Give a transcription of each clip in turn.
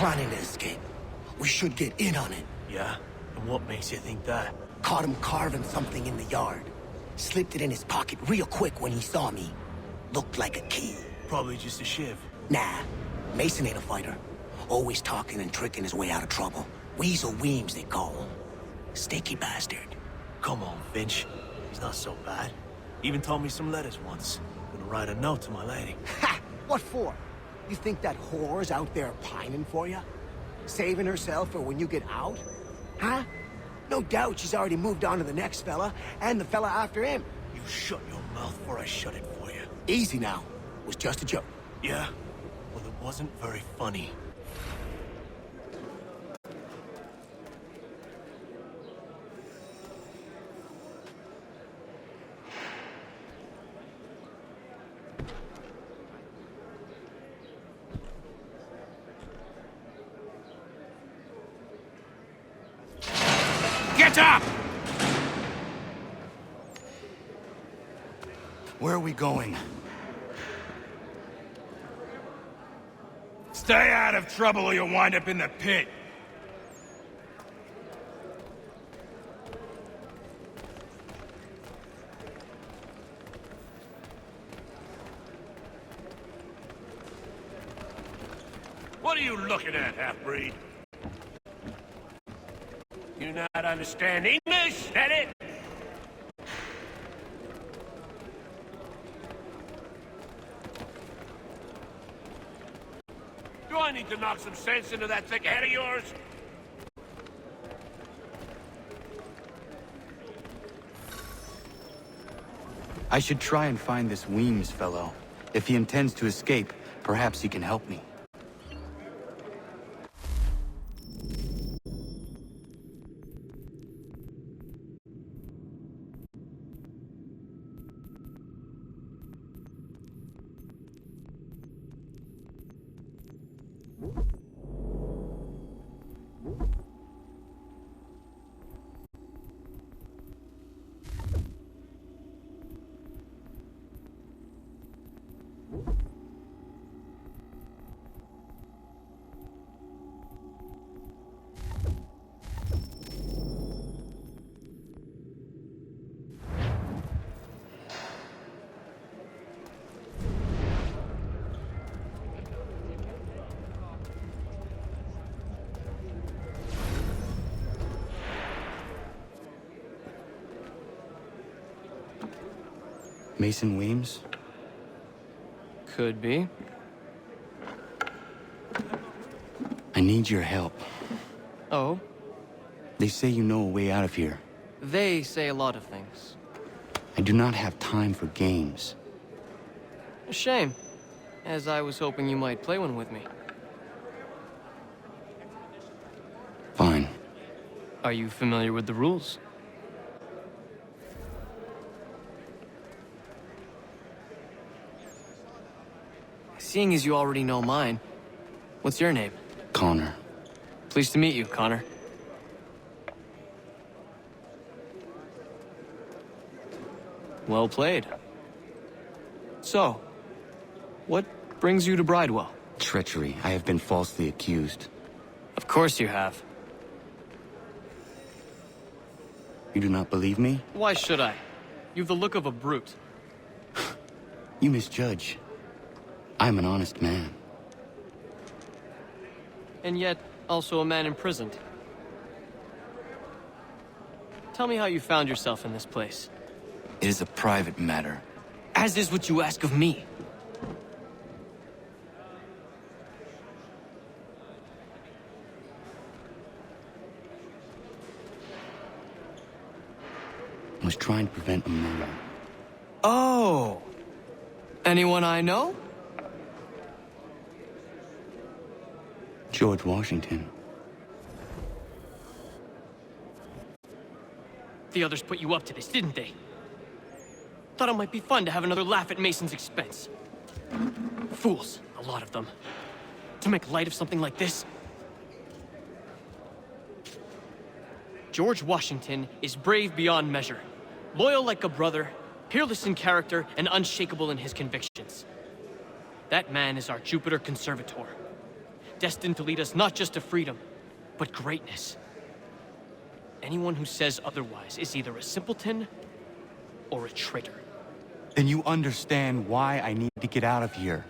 planning to escape. We should get in on it. Yeah? And what makes you think that? Caught him carving something in the yard. Slipped it in his pocket real quick when he saw me. Looked like a key. Probably just a shiv. Nah, Mason ain't a fighter. Always talking and tricking his way out of trouble. Weasel Weems, they call him. Sneaky bastard. Come on, Finch. He's not so bad. Even told me some letters once. Gonna write a note to my lady. Ha! What for? You think that whore's out there pining for you? Saving herself for when you get out? Huh? No doubt she's already moved on to the next fella, and the fella after him. You shut your mouth before I shut it for you. Easy now. It was just a joke. Yeah? Well, it wasn't very funny. Get up! Where are we going? Stay out of trouble or you'll wind up in the pit. What are you looking at, half-breed? You not understand English, that it? Do I need to knock some sense into that thick head of yours? I should try and find this Weems fellow. If he intends to escape, perhaps he can help me. Mason Weems? Could be. I need your help. Oh? They say you know a way out of here. They say a lot of things. I do not have time for games. A shame, as I was hoping you might play one with me. Fine. Are you familiar with the rules? Seeing as you already know mine, what's your name? Connor. Pleased to meet you, Connor. Well played. So, what brings you to Bridewell? Treachery. I have been falsely accused. Of course you have. You do not believe me? Why should I? You've the look of a brute. You misjudge. I'm an honest man. And yet, also a man imprisoned. Tell me how you found yourself in this place. It is a private matter. As is what you ask of me. I was trying to prevent a murder. Oh! Anyone I know? George Washington. The others put you up to this, didn't they? Thought it might be fun to have another laugh at Mason's expense. Fools, a lot of them. To make light of something like this. George Washington is brave beyond measure, loyal like a brother, peerless in character, and unshakable in his convictions. That man is our Jupiter Conservator. destined to lead us not just to freedom, but greatness. Anyone who says otherwise is either a simpleton or a traitor. Then you understand why I need to get out of here.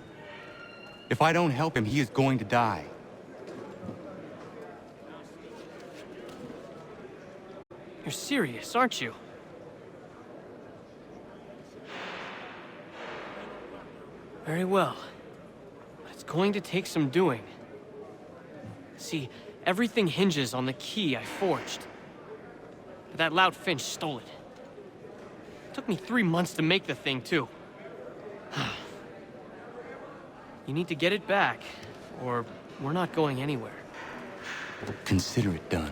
If I don't help him, he is going to die. You're serious, aren't you? Very well. But it's going to take some doing. See, everything hinges on the key I forged. But that loud Finch stole it. Took me 3 months to make the thing, too. You need to get it back, or we're not going anywhere. Consider it done.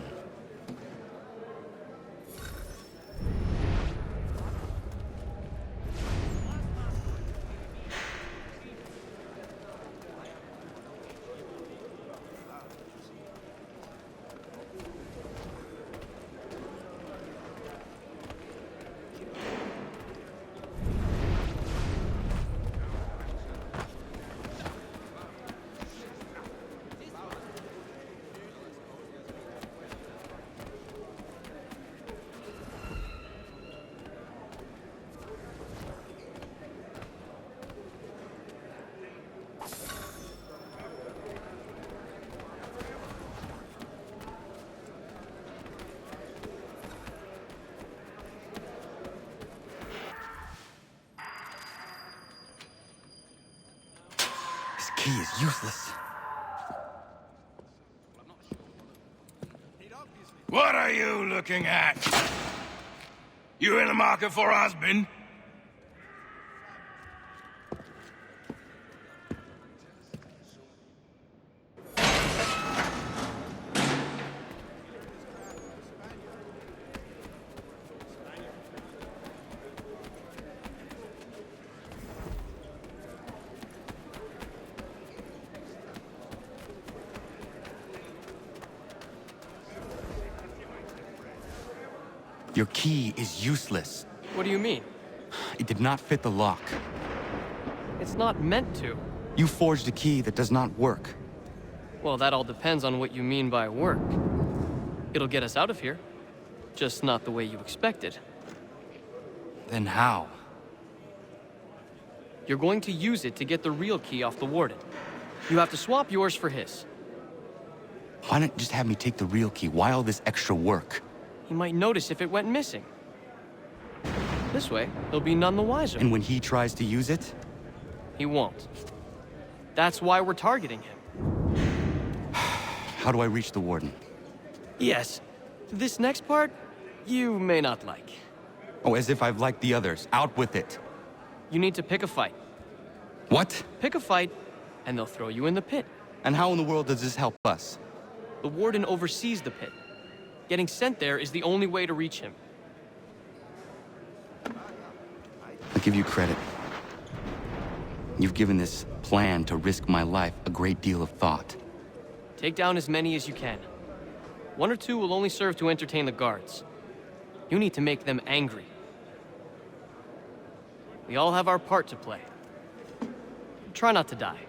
This key is useless. What are you looking at? You in the market for a husband? Your key is useless. What do you mean? It did not fit the lock. It's not meant to. You forged a key that does not work. Well, that all depends on what you mean by work. It'll get us out of here. Just not the way you expected. Then how? You're going to use it to get the real key off the Warden. You have to swap yours for his. Why not just have me take the real key? Why all this extra work? He might notice if it went missing. This way, he'll be none the wiser. And when he tries to use it? He won't. That's why we're targeting him. How do I reach the Warden? Yes. This next part, you may not like. Oh, as if I've liked the others. Out with it. You need to pick a fight. What? Pick a fight, and they'll throw you in the pit. And how in the world does this help us? The Warden oversees the pit. Getting sent there is the only way to reach him. I give you credit. You've given this plan to risk my life a great deal of thought. Take down as many as you can. 1 or 2 will only serve to entertain the guards. You need to make them angry. We all have our part to play. Try not to die.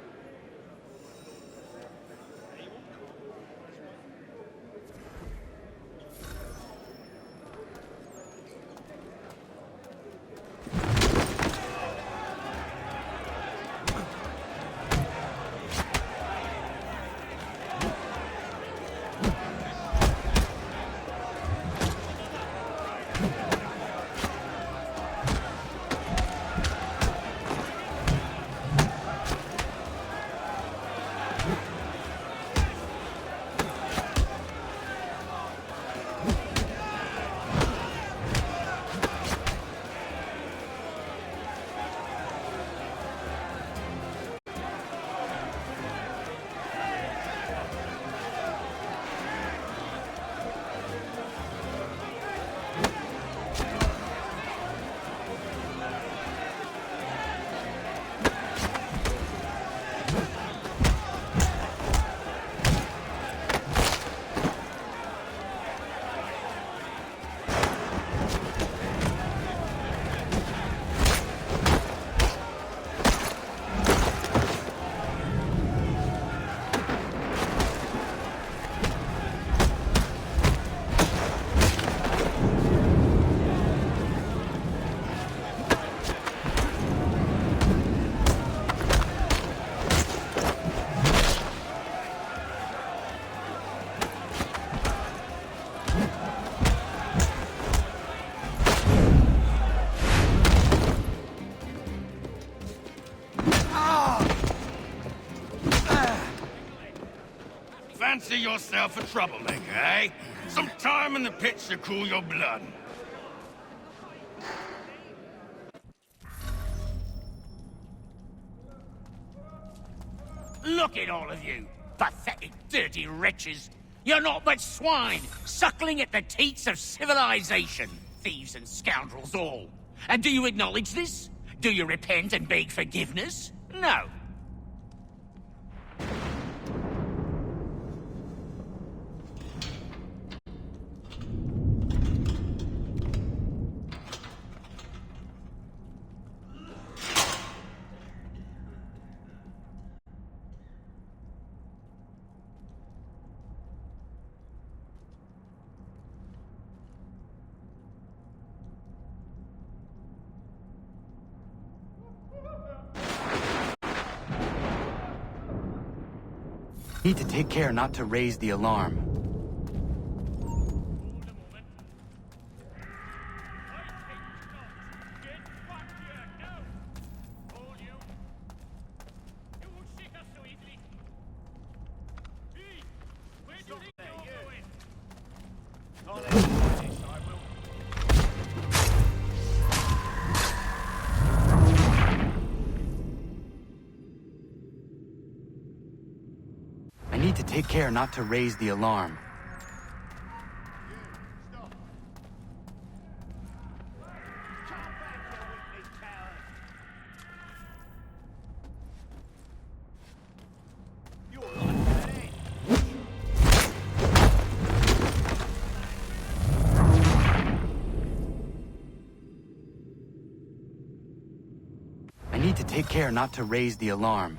fancy yourself a troublemaker, eh? Some time in the pits to cool your blood. Look at all of you! Pathetic, dirty wretches! You're not but swine, suckling at the teats of civilization. Thieves and scoundrels all. And do you acknowledge this? Do you repent and beg forgiveness? No. Need to take care not to raise the alarm. Need to take care not to raise the alarm. I need to take care not to raise the alarm.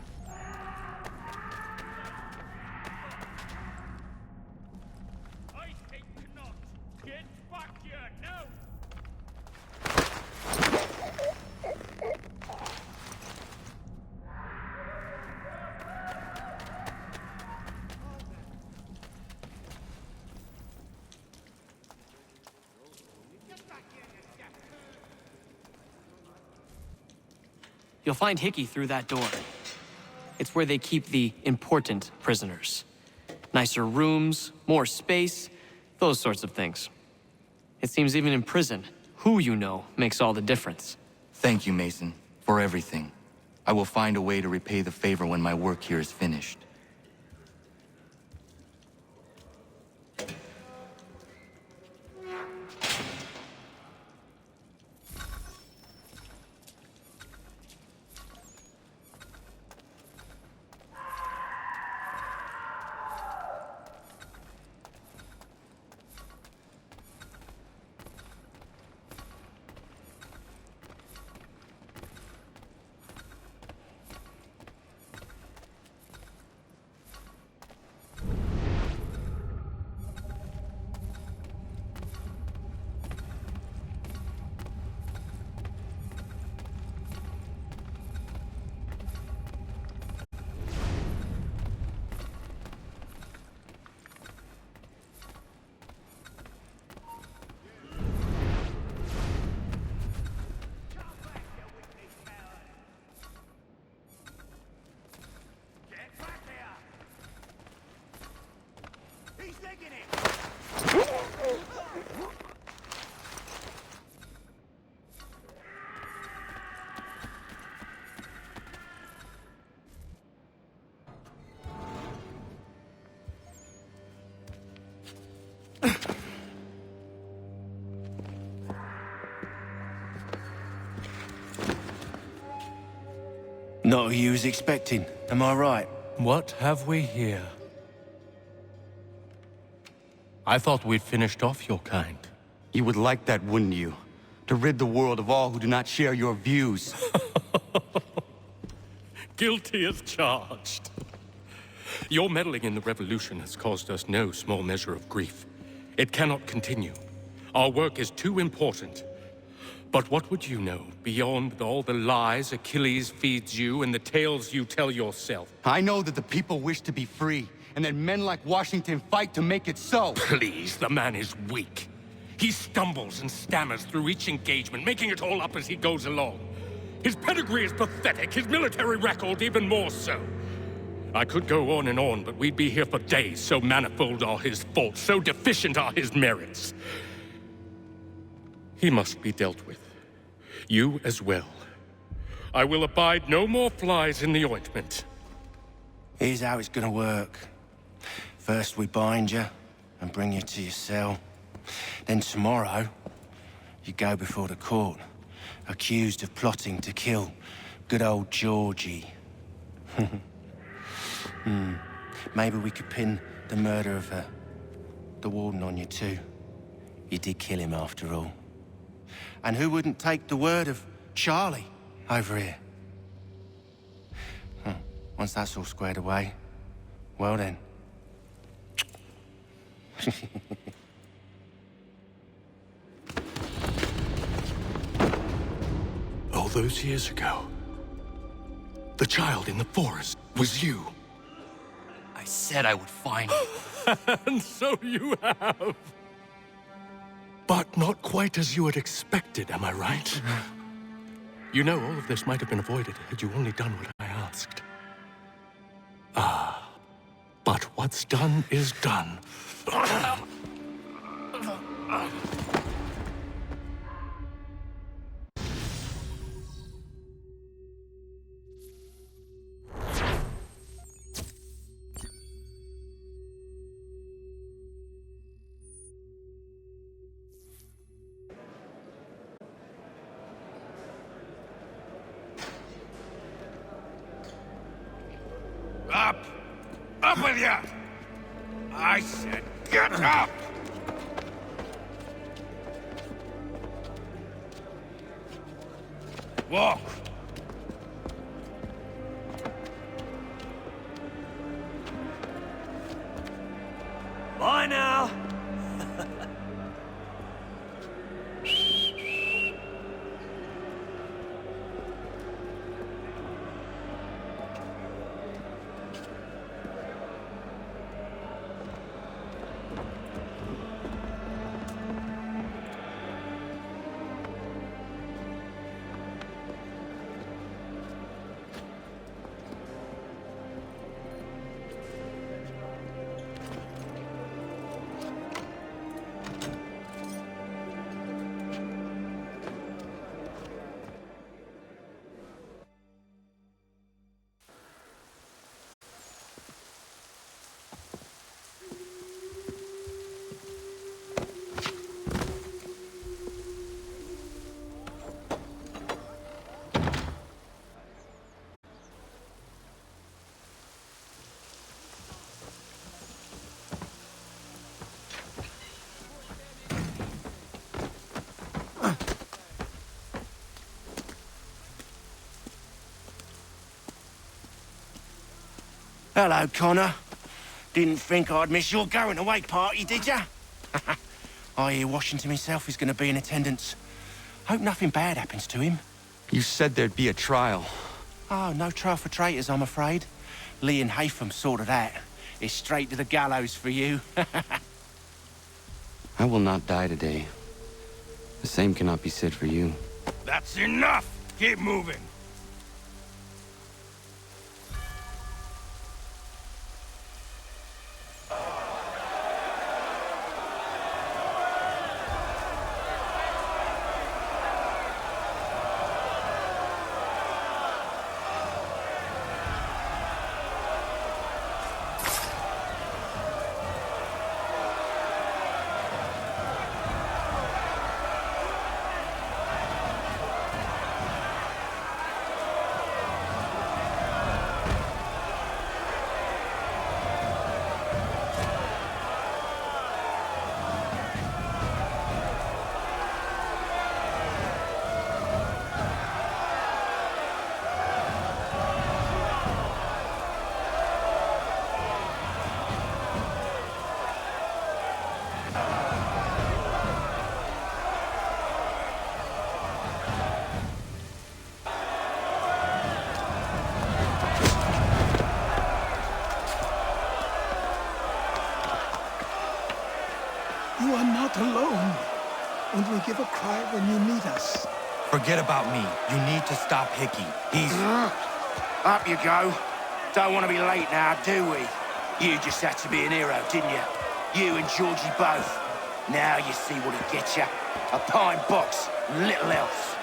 You'll find Hickey through that door. It's where they keep the important prisoners. Nicer rooms, more space, those sorts of things. It seems even in prison, who you know makes all the difference. Thank you, Mason, for everything. I will find a way to repay the favor when my work here is finished. Not who you was expecting, am I right? What have we here? I thought we'd finished off your kind. You would like that, wouldn't you? To rid the world of all who do not share your views. Guilty as charged. Your meddling in the revolution has caused us no small measure of grief. It cannot continue. Our work is too important. But what would you know beyond all the lies Achilles feeds you and the tales you tell yourself? I know that the people wish to be free, and that men like Washington fight to make it so. Please, the man is weak. He stumbles and stammers through each engagement, making it all up as he goes along. His pedigree is pathetic, his military record even more so. I could go on, but we'd be here for days. So manifold are his faults, so deficient are his merits. He must be dealt with. You as well. I will abide no more flies in the ointment. Here's how it's gonna work. First we bind you and bring you to your cell. Then tomorrow, you go before the court, accused of plotting to kill good old Georgie. Maybe we could pin the murder of the warden on you too. You did kill him after all. And who wouldn't take the word of Charlie over here? Once that's all squared away, well then. All those years ago, the child in the forest was you. I said I would find you. And so you have. But not quite as you had expected, am I right? You know, all of this might have been avoided had you only done what I asked. But what's done is done. Up! Up with you! I said get up! Walk! Bye now. Hello, Connor. Didn't think I'd miss your going away party, did ya? I hear Washington himself is gonna be in attendance. Hope nothing bad happens to him. You said there'd be a trial. Oh, no trial for traitors, I'm afraid. Lee and Haytham sorted that. It's straight to the gallows for you. I will not die today. The same cannot be said for you. That's enough! Keep moving! You are not alone. Only give a cry when you need us. Forget about me. You need to stop Hickey. He's... Up you go. Don't want to be late now, do we? You just had to be an hero, didn't you? You and Georgie both. Now you see what it gets you. A pine box, little else.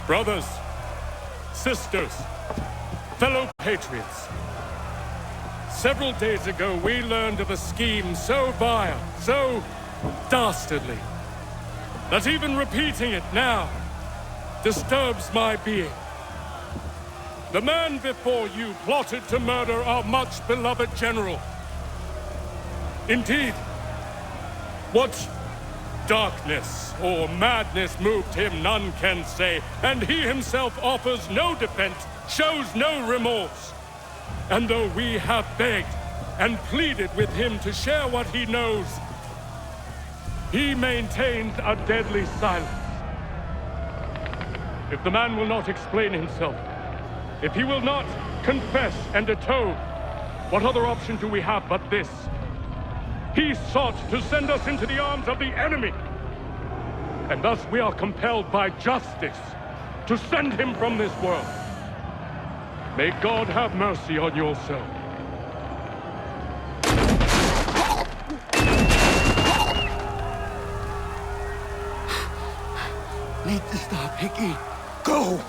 Brothers, sisters, fellow patriots. Several days ago, we learned of a scheme so vile, so dastardly, that even repeating it now disturbs my being. The man before you plotted to murder our much-beloved general. Indeed, what darkness or madness moved him, none can say, and he himself offers no defense, shows no remorse. And though we have begged and pleaded with him to share what he knows, he maintains a deadly silence. If the man will not explain himself, if he will not confess and atone, what other option do we have but this? He sought to send us into the arms of the enemy. And thus we are compelled by justice to send him from this world. May God have mercy on your soul. Need to stop, Hickey. Go!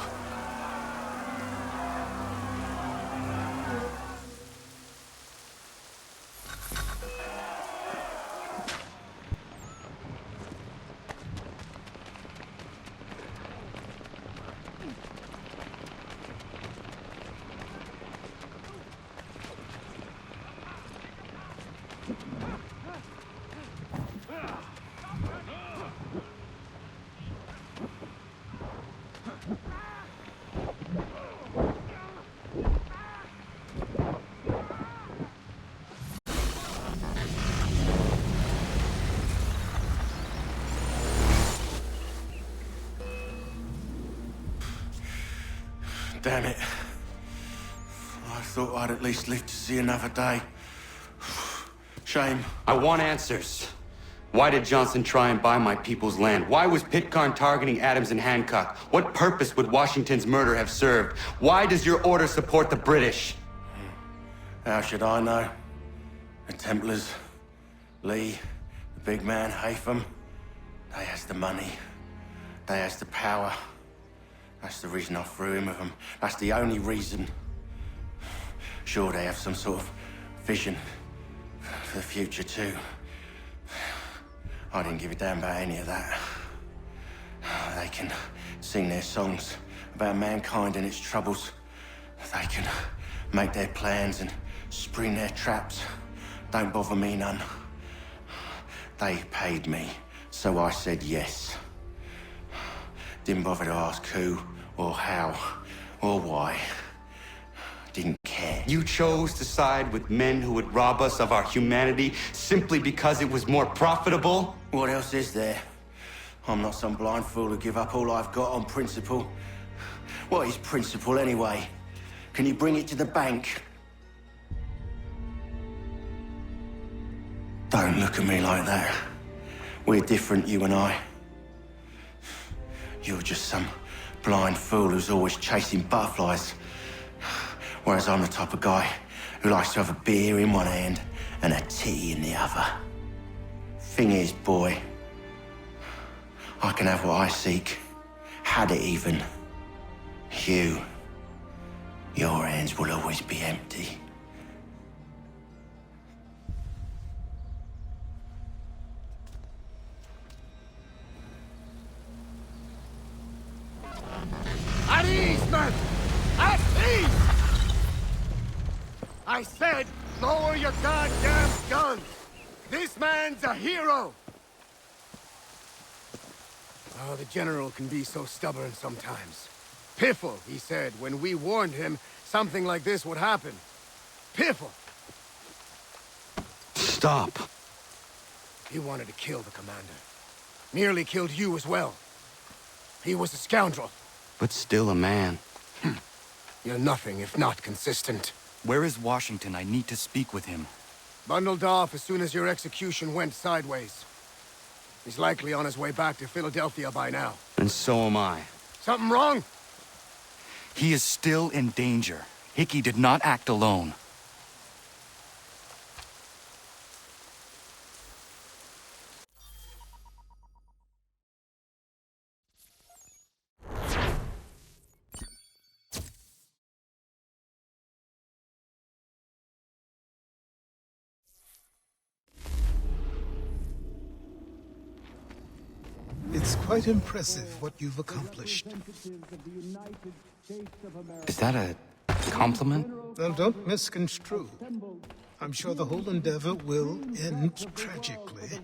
Damn it. I thought I'd at least live to see another day. Shame. I want answers. Why did Johnson try and buy my people's land? Why was Pitcairn targeting Adams and Hancock? What purpose would Washington's murder have served? Why does your order support the British? How should I know? The Templars, Lee, the big man, Haytham, they has the money. They has the power. That's the reason I threw in with them. That's the only reason. Sure, they have some sort of vision for the future, too. I didn't give a damn about any of that. They can sing their songs about mankind and its troubles. They can make their plans and spring their traps. Don't bother me none. They paid me, so I said yes. Didn't bother to ask who, or how, or why. Didn't care. You chose to side with men who would rob us of our humanity simply because it was more profitable? What else is there? I'm not some blind fool who give up all I've got on principle. What is principle anyway? Can you bring it to the bank? Don't look at me like that. We're different, you and I. You're just some blind fool who's always chasing butterflies. Whereas I'm the type of guy who likes to have a beer in one hand and a tea in the other. Thing is, boy, I can have what I seek. Had it even. Your hands will always be empty. At ease, men! At ease! I said, lower your goddamn guns! This man's a hero! Oh, the General can be so stubborn sometimes. Piffle, he said, when we warned him something like this would happen. Piffle! Stop. He wanted to kill the commander. Nearly killed you as well. He was a scoundrel. But still a man. You're nothing if not consistent. Where is Washington? I need to speak with him. Bundled off as soon as your execution went sideways. He's likely on his way back to Philadelphia by now. And so am I. Something wrong? He is still in danger. Hickey did not act alone. It's quite impressive what you've accomplished. Is that a compliment? Well, don't misconstrue. I'm sure the whole endeavor will end tragically.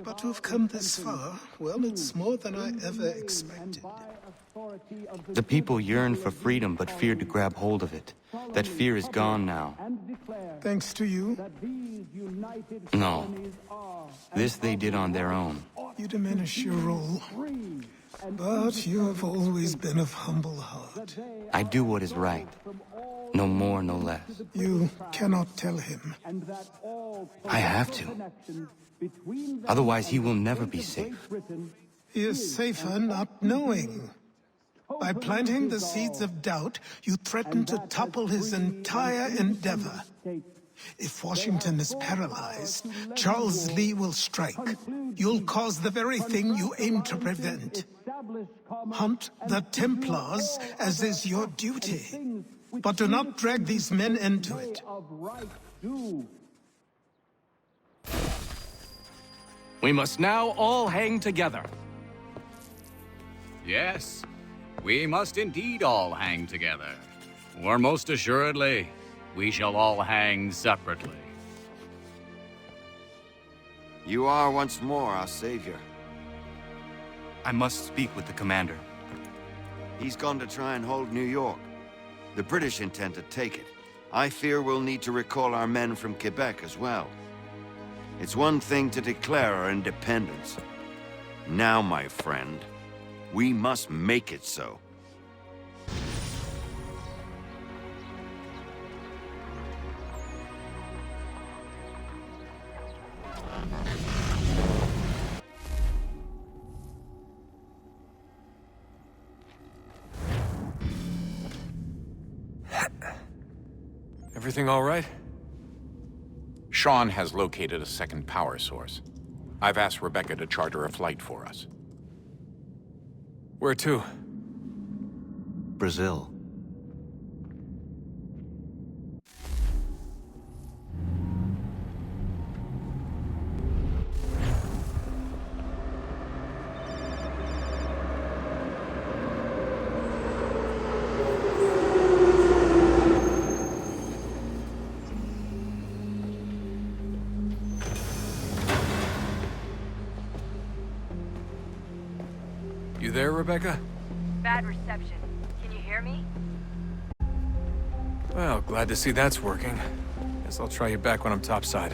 But to have come this far, well, it's more than I ever expected. The people yearned for freedom but feared to grab hold of it. That fear is gone now. Thanks to you, No. This they did on their own. you diminish your role. But you have always been of humble heart. I do what is right. No more, no less. You cannot tell him. I have to. Otherwise, he will never be safe. He is safer not knowing. By planting the seeds of doubt, you threaten to topple his entire endeavor. If Washington is paralyzed, Charles Lee will strike. You'll cause the very thing you aim to prevent. Hunt the Templars, as is your duty. But do not drag these men into it. We must now all hang together. Yes, we must indeed all hang together. Or most assuredly, we shall all hang separately. You are once more our savior. I must speak with the commander. He's gone to try and hold New York. The British intend to take it. I fear we'll need to recall our men from Quebec as well. It's one thing to declare our independence. Now, my friend, we must make it so. Everything all right? Sean has located a second power source. I've asked Rebecca to charter a flight for us. Where to? Brazil. You there, Rebecca? Bad reception. Can you hear me? Well, glad to see that's working. Guess I'll try you back when I'm topside.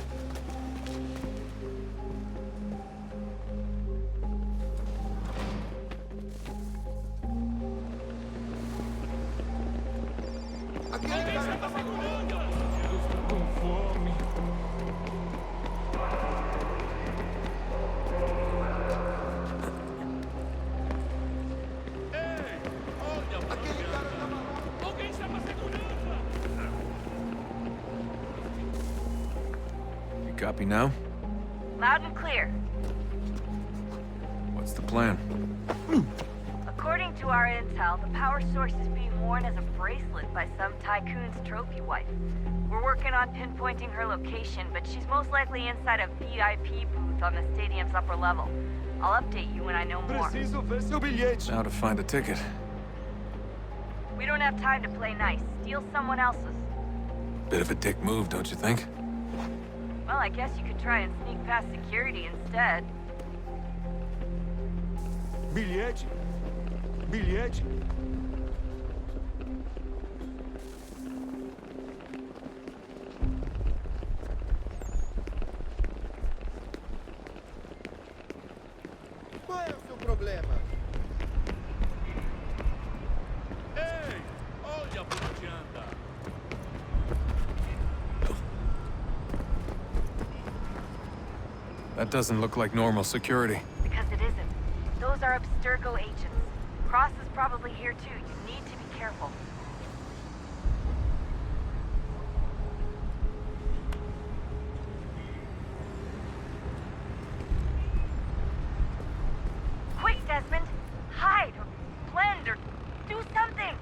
Copy now? Loud and clear. What's the plan? According to our intel, the power source is being worn as a bracelet by some tycoon's trophy wife. We're working on pinpointing her location, but she's most likely inside a VIP booth on the stadium's upper level. I'll update you when I know more. Now to find a ticket. We don't have time to play nice. Steal someone else's. Bit of a dick move, don't you think? Well, I guess you could try and sneak past security instead. Bilhete? Bilhete? Qual é o seu problema? Ei, olha por onde anda. That doesn't look like normal security. Because it isn't. Those are Abstergo agents. Cross is probably here too. You need to be careful. Quick, Desmond! Hide, or blend, or do something!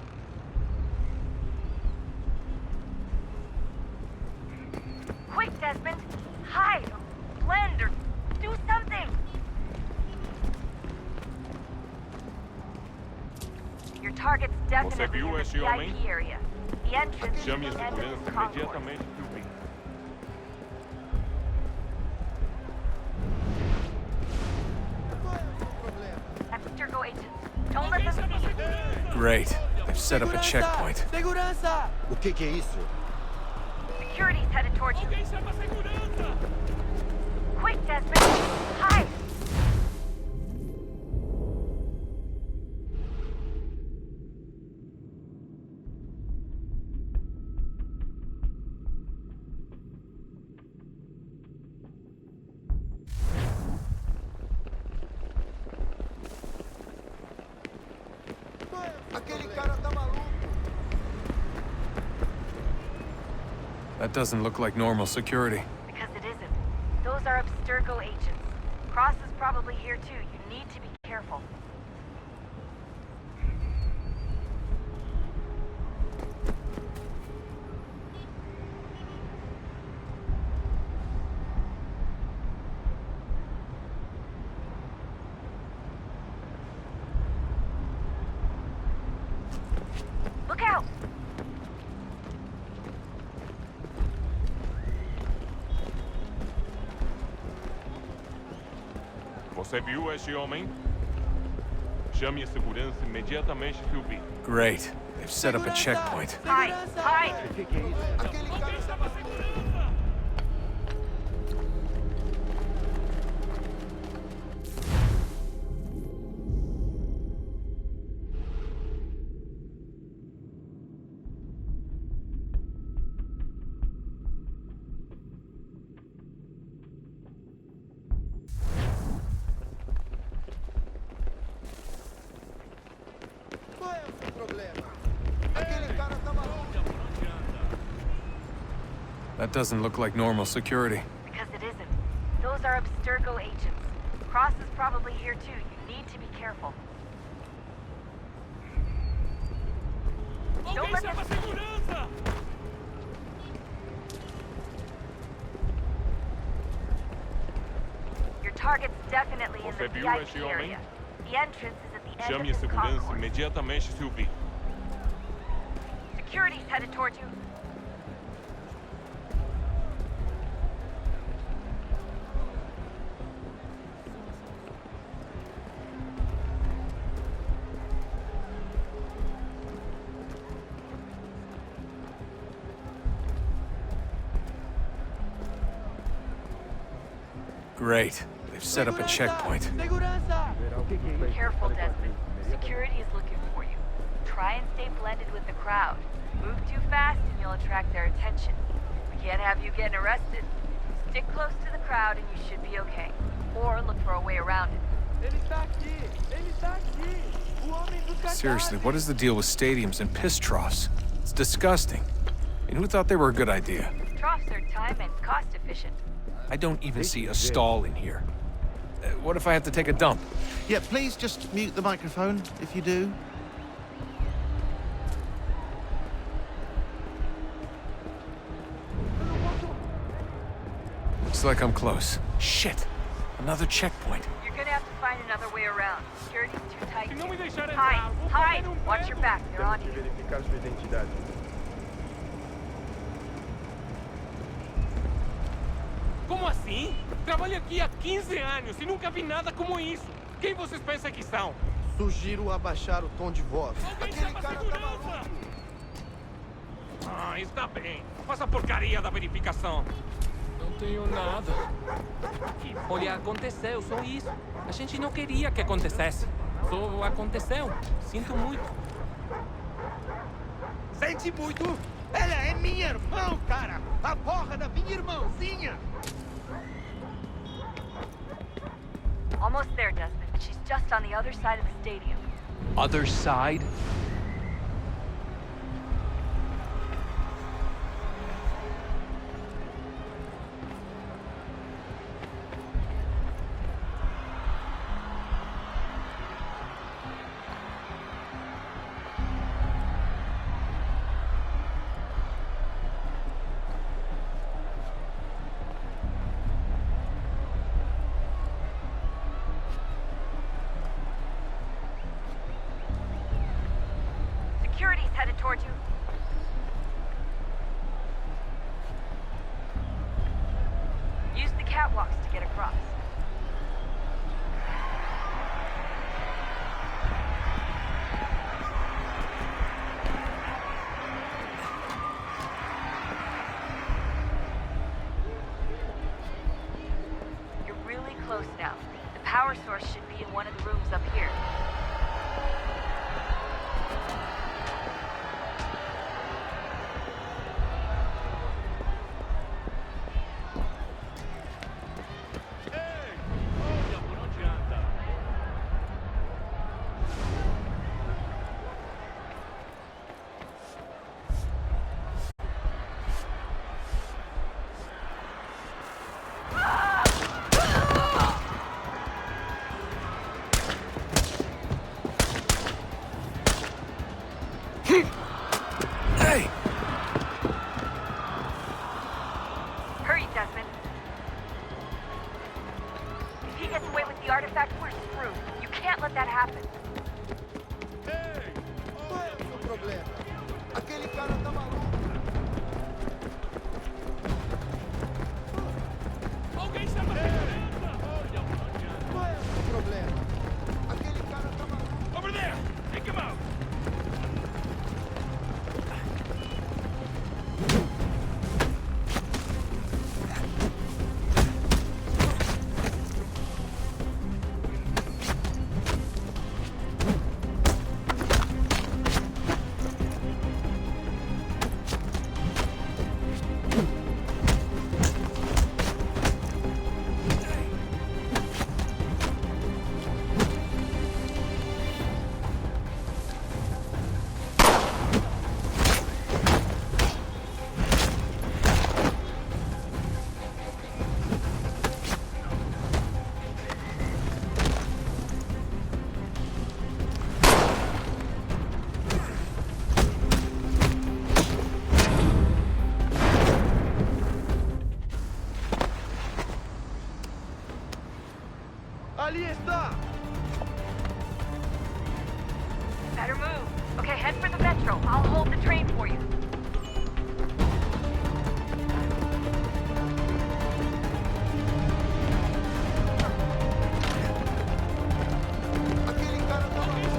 Quick, Desmond! Hide, or blend, or do something! Your target's definitely in the VIP area. The entrance is the end of this concourse. Abstergo agents. Don't let them see you. Great. They've set up a checkpoint. O que é isso? Security's headed towards you. Quick, Desmond! Hide! Aquele cara tá maluco. That doesn't look like normal security. Because it isn't. Those are Abstergo agents. Cross is probably here too. You need to be careful. Look out! Você viu este homem? Chame a segurança imediatamente que o vi. Great. They've set up a checkpoint. Hide! Hide! Aquele cara... Qual é o seu problema? Aquele cara tá maluco. That doesn't look like normal security. Because it isn't. Those are Abstergo agents. Cross is probably here too. You need to be careful. Don't let them see you. Your target's definitely in the Você viu VIP este homem? area. The entrance is at the end Chame a of this segurança concourse. imediatamente que o vi. Security's headed towards you. Great. They've set up a checkpoint. Careful, Desmond. Security is looking for you. Try and stay blended with the crowd. Move too fast and you'll attract their attention. We can't have you getting arrested. Stick close to the crowd and you should be okay. Or look for a way around it. Seriously, what is the deal with stadiums and piss troughs? It's disgusting. And who thought they were a good idea? Troughs are time and cost efficient. I don't even see a stall in here. What if I have to take a dump? Yeah, please just mute the microphone if you do. Looks like I'm close. Shit! Another checkpoint. You're gonna have to find another way around. Security's too tight. Hide! Hide! Watch your back. They're on you. Verificar sua identidade. Como assim? Trabalho aqui há 15 anos e nunca vi nada como isso. Quem vocês pensam que são? Sugiro abaixar o tom de voz. Aquele cara tá maluco. Ah, está bem. Faça a porcaria da verificação. Não tenho nada. Olha, aconteceu, só isso. A gente não queria que acontecesse. Só aconteceu. Sinto muito. Sente muito? Ela é minha irmã, cara! A porra da minha irmãzinha! Almost there, Desmond. She's just on the other side of the stadium. Other side? Security's headed towards you. Use the catwalks to get across. You're really close now. The power source should be in one of the rooms up here. Hey! Hurry, Desmond. If he gets away with the artifact, we're screwed. You can't let that happen. Qual é o seu problema? Aquele cara tá maluco. Alguém chama a segurança! Qual é o seu problema? Aquele cara tá maluco. Over there! Take him out! Ali está! Better move. Okay, head for the metro. I'll hold the train for you. Aquele cara tá maluco.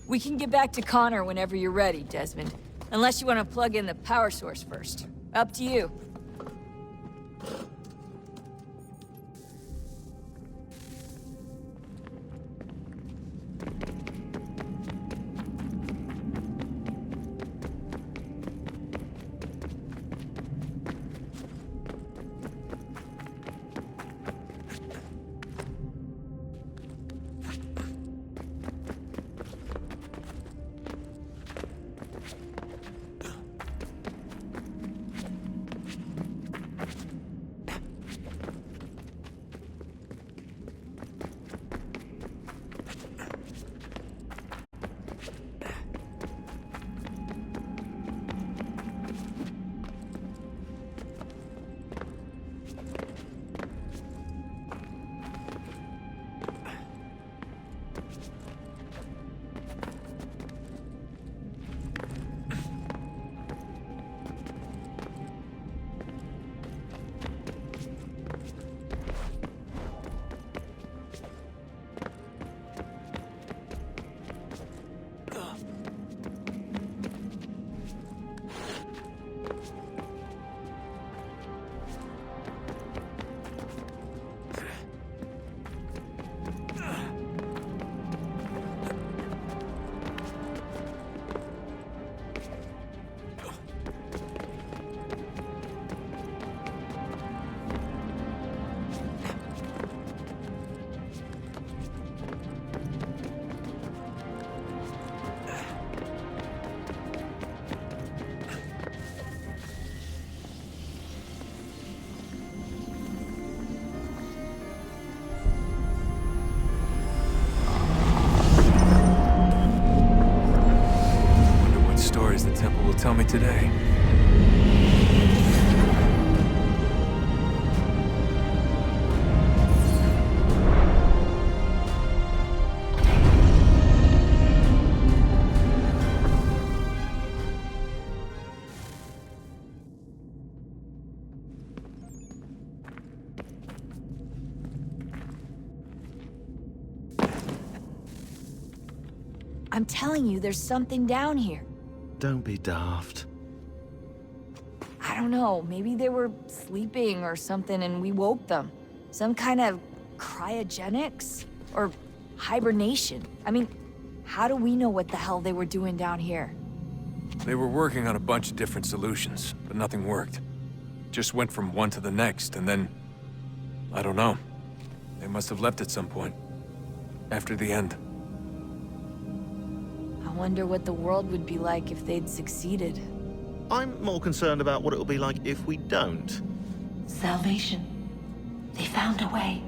We can get back to Connor whenever you're ready, Desmond. Unless you want to plug in the power source first. Up to you. today. I'm telling you, there's something down here. Don't be daft. I don't know, maybe they were sleeping or something and we woke them. Some kind of cryogenics? Or hibernation? I mean, how do we know what the hell they were doing down here? They were working on a bunch of different solutions, but nothing worked. Just went from one to the next, and then... I don't know. They must have left at some point. After the end. I wonder what the world would be like if they'd succeeded. I'm more concerned about what it'll be like if we don't. Salvation. They found a way.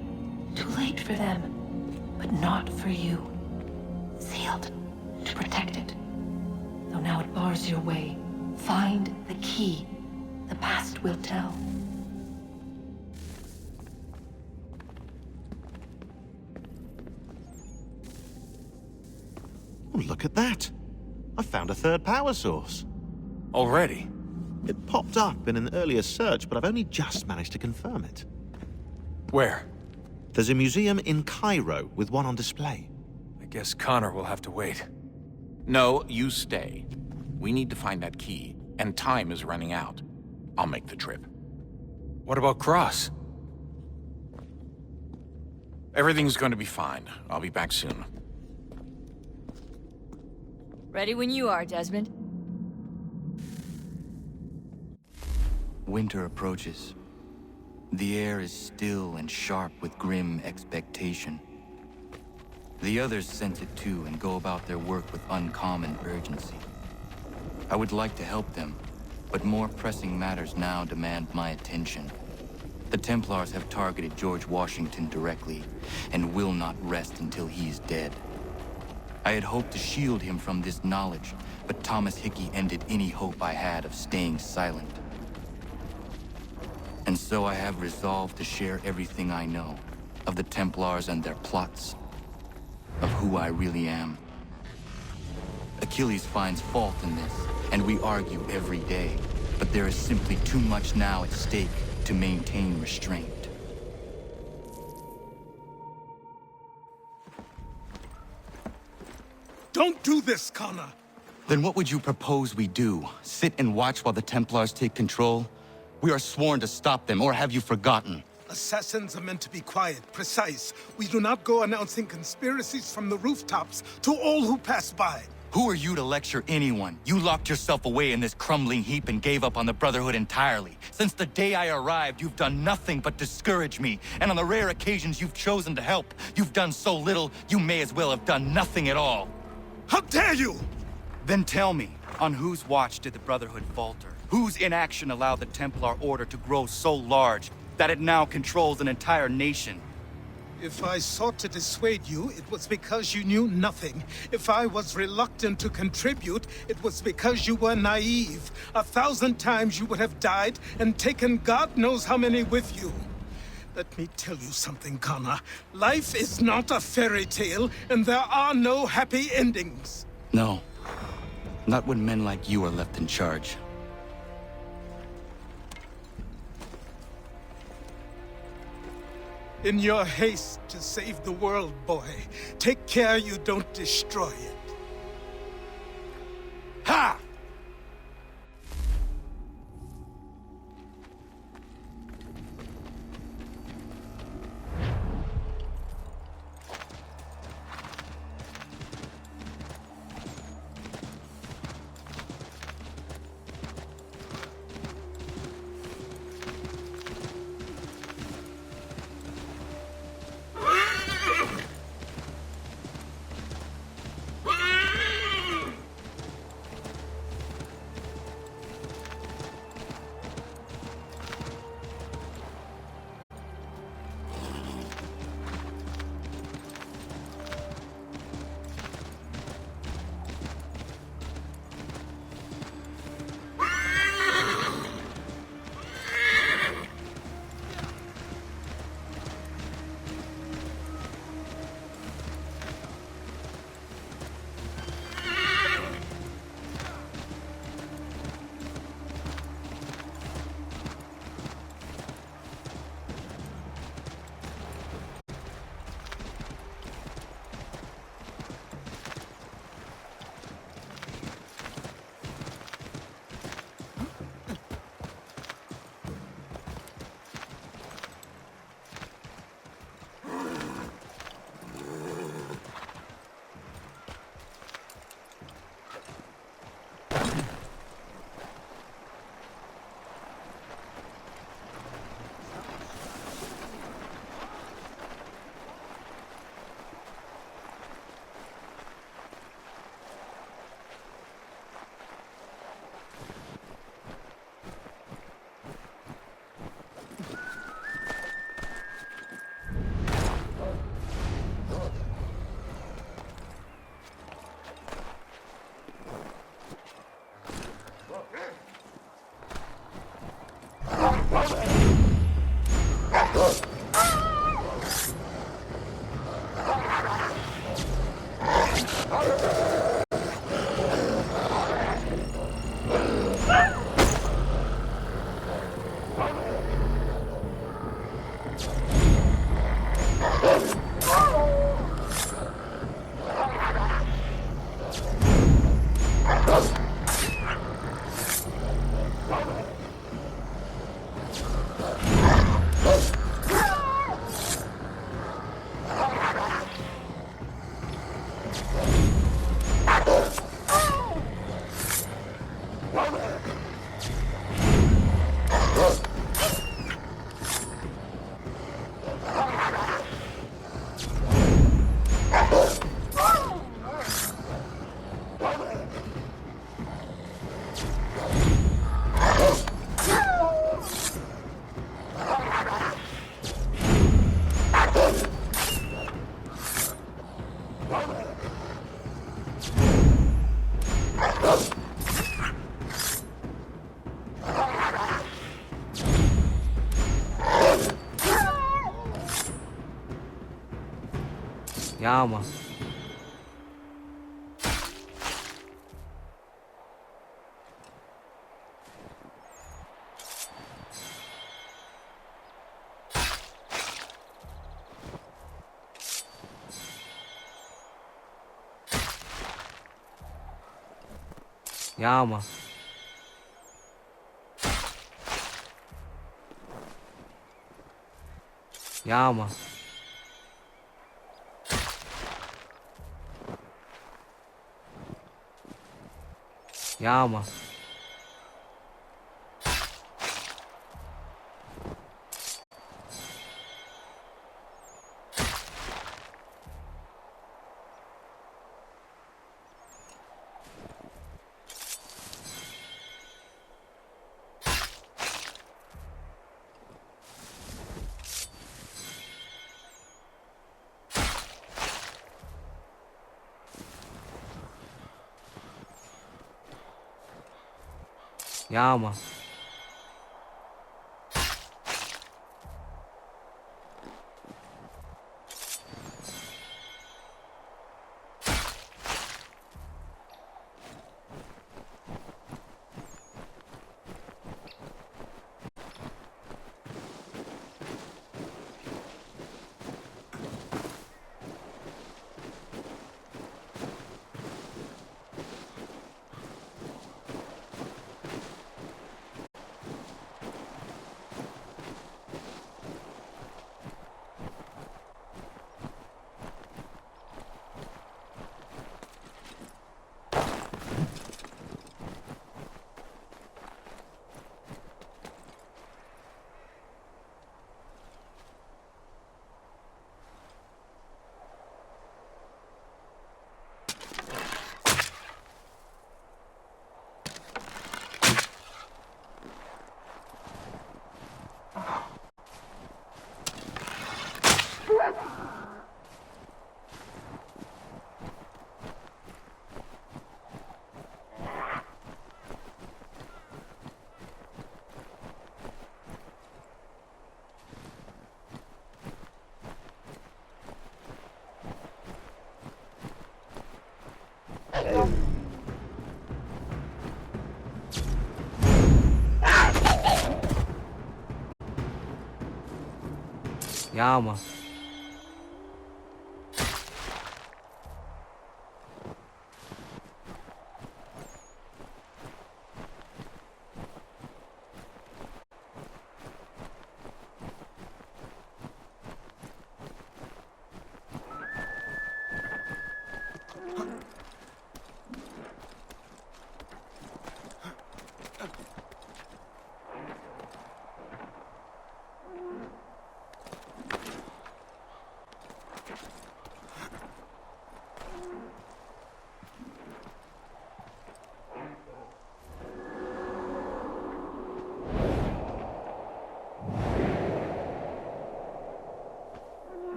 Too late for them, but not for you. Sealed to protect it. Though now it bars your way. Find the key. The past will tell. Oh, look at that. I found a third power source. Already? It popped up in an earlier search, but I've only just managed to confirm it. Where? There's a museum in Cairo with one on display. I guess Connor will have to wait. No, you stay. We need to find that key, and time is running out. I'll make the trip. What about Cross? Everything's going to be fine. I'll be back soon. Ready when you are, Desmond. Winter approaches. The air is still and sharp with grim expectation. The others sense it too and go about their work with uncommon urgency. I would like to help them, but more pressing matters now demand my attention. The Templars have targeted George Washington directly, and will not rest until he is dead. I had hoped to shield him from this knowledge, but Thomas Hickey ended any hope I had of staying silent. And so I have resolved to share everything I know, of the Templars and their plots, of who I really am. Achilles finds fault in this, and we argue every day, but there is simply too much now at stake to maintain restraint. Don't do this, Connor! Then what would you propose we do? Sit and watch while the Templars take control? We are sworn to stop them, or have you forgotten? Assassins are meant to be quiet, precise. We do not go announcing conspiracies from the rooftops to all who pass by. Who are you to lecture anyone? You locked yourself away in this crumbling heap and gave up on the Brotherhood entirely. Since the day I arrived, you've done nothing but discourage me. And on the rare occasions you've chosen to help, you've done so little, you may as well have done nothing at all. How dare you! Then tell me, on whose watch did the Brotherhood falter? Whose inaction allowed the Templar Order to grow so large that it now controls an entire nation? If I sought to dissuade you, it was because you knew nothing. If I was reluctant to contribute, it was because you were naive. 1,000 times you would have died and taken God knows how many with you. Let me tell you something, Connor. Life is not a fairy tale, and there are no happy endings. No. Not when men like you are left in charge. In your haste to save the world, boy, take care you don't destroy it. Ha! Yama. Yama. Yama. Yama. Yama. Yama.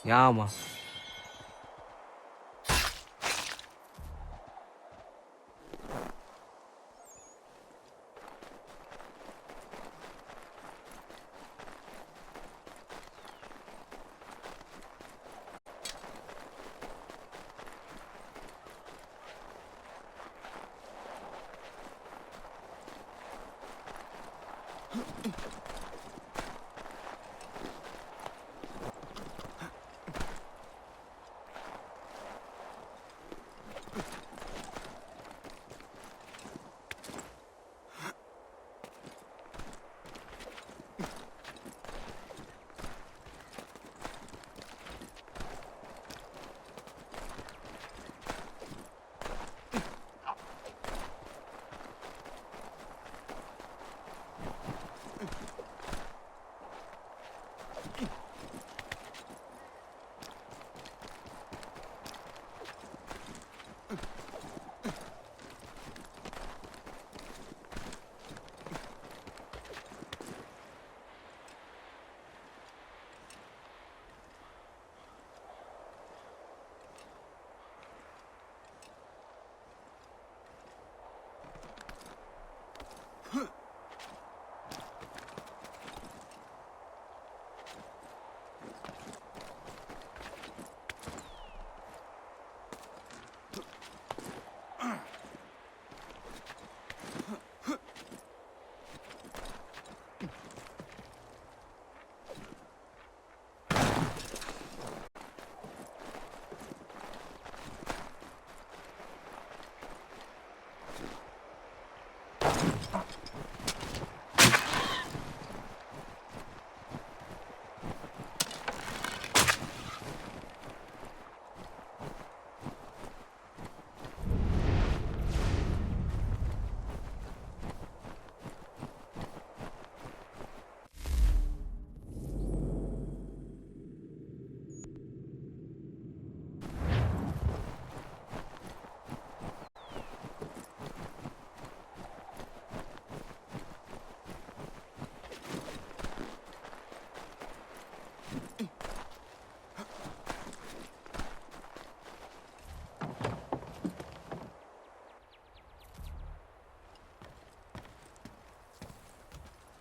Yeah, man.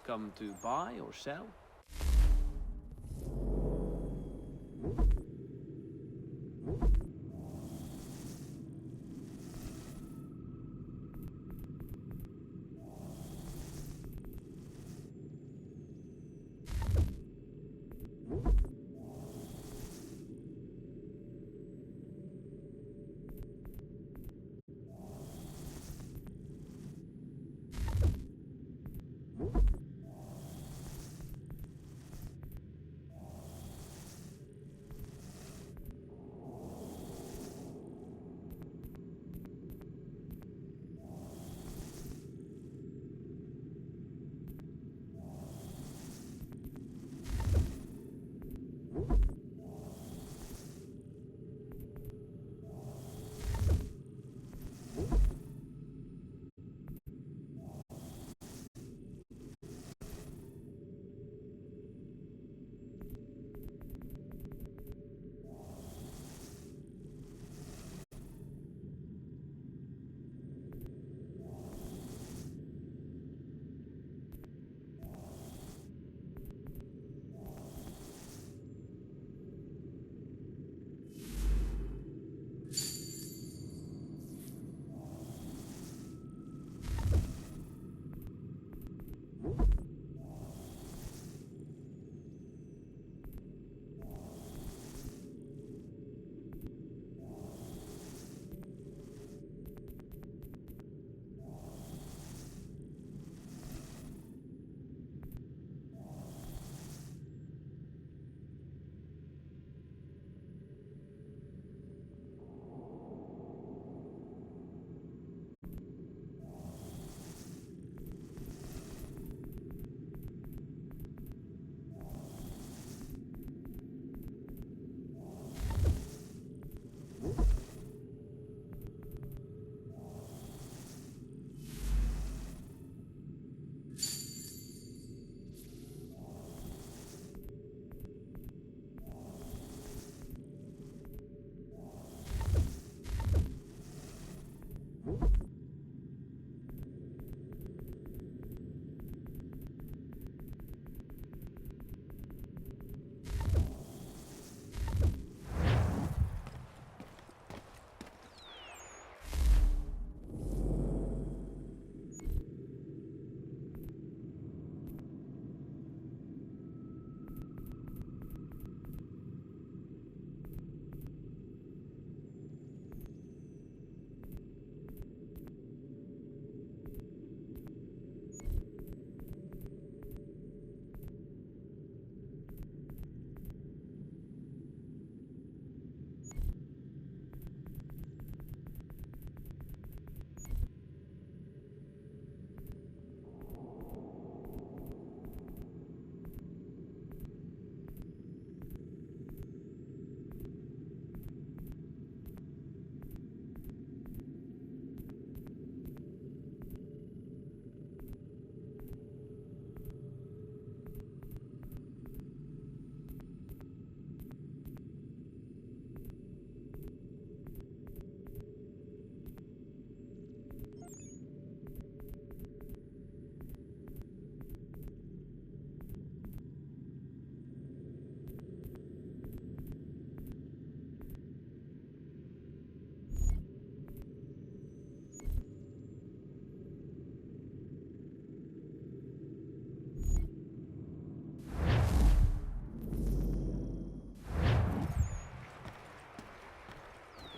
Come to buy or sell?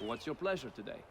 what's your pleasure today?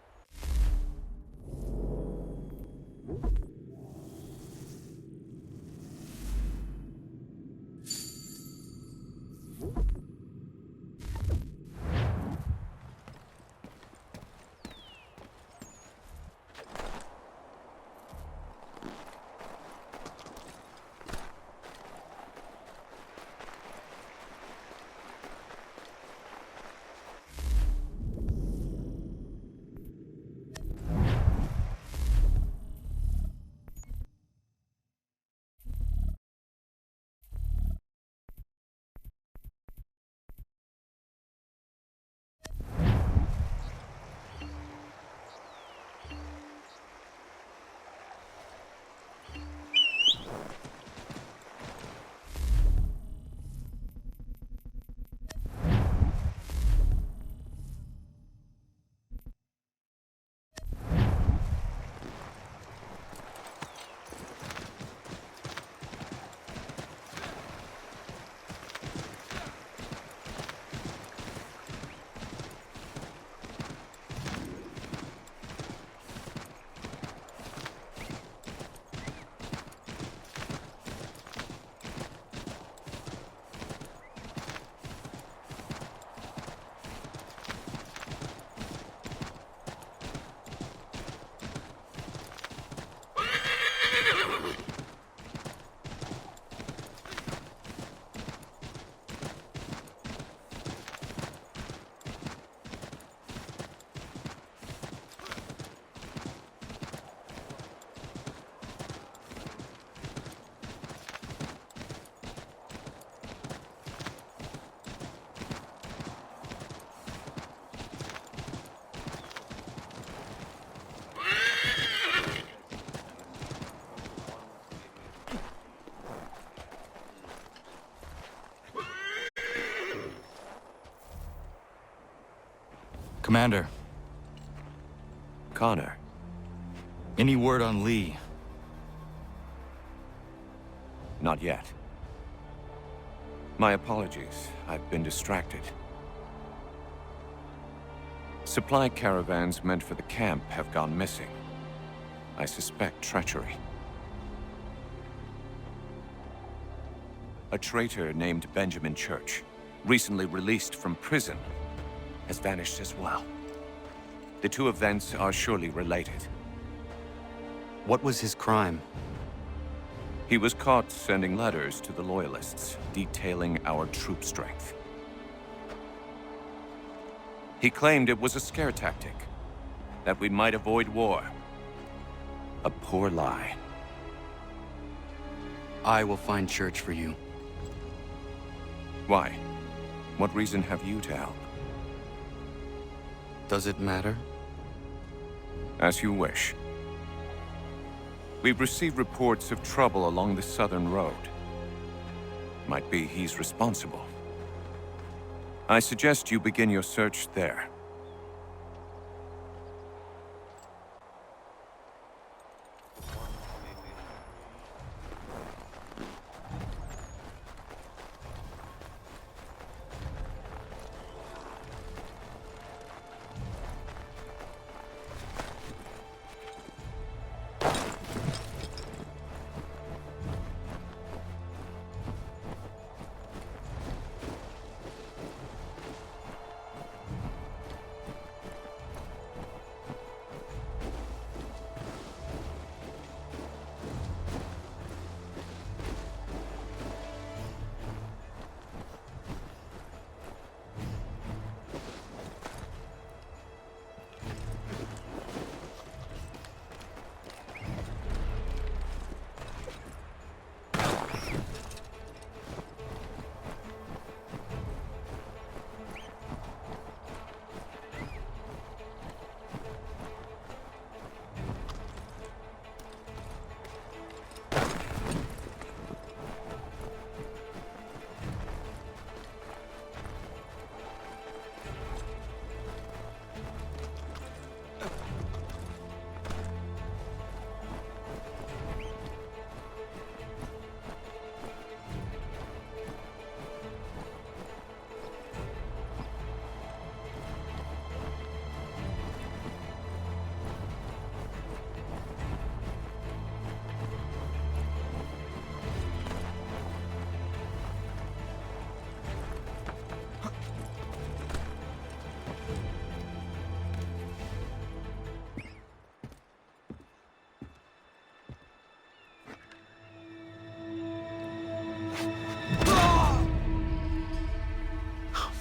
Commander. Connor. Any word on Lee? Not yet. My apologies. I've been distracted. Supply caravans meant for the camp have gone missing. I suspect treachery. A traitor named Benjamin Church, recently released from prison, has vanished as well. The two events are surely related. What was his crime? He was caught sending letters to the Loyalists, detailing our troop strength. He claimed it was a scare tactic, that we might avoid war. A poor lie. I will find Church for you. Why? What reason have you to help? Does it matter? As you wish. We've received reports of trouble along the southern road. Might be he's responsible. I suggest you begin your search there.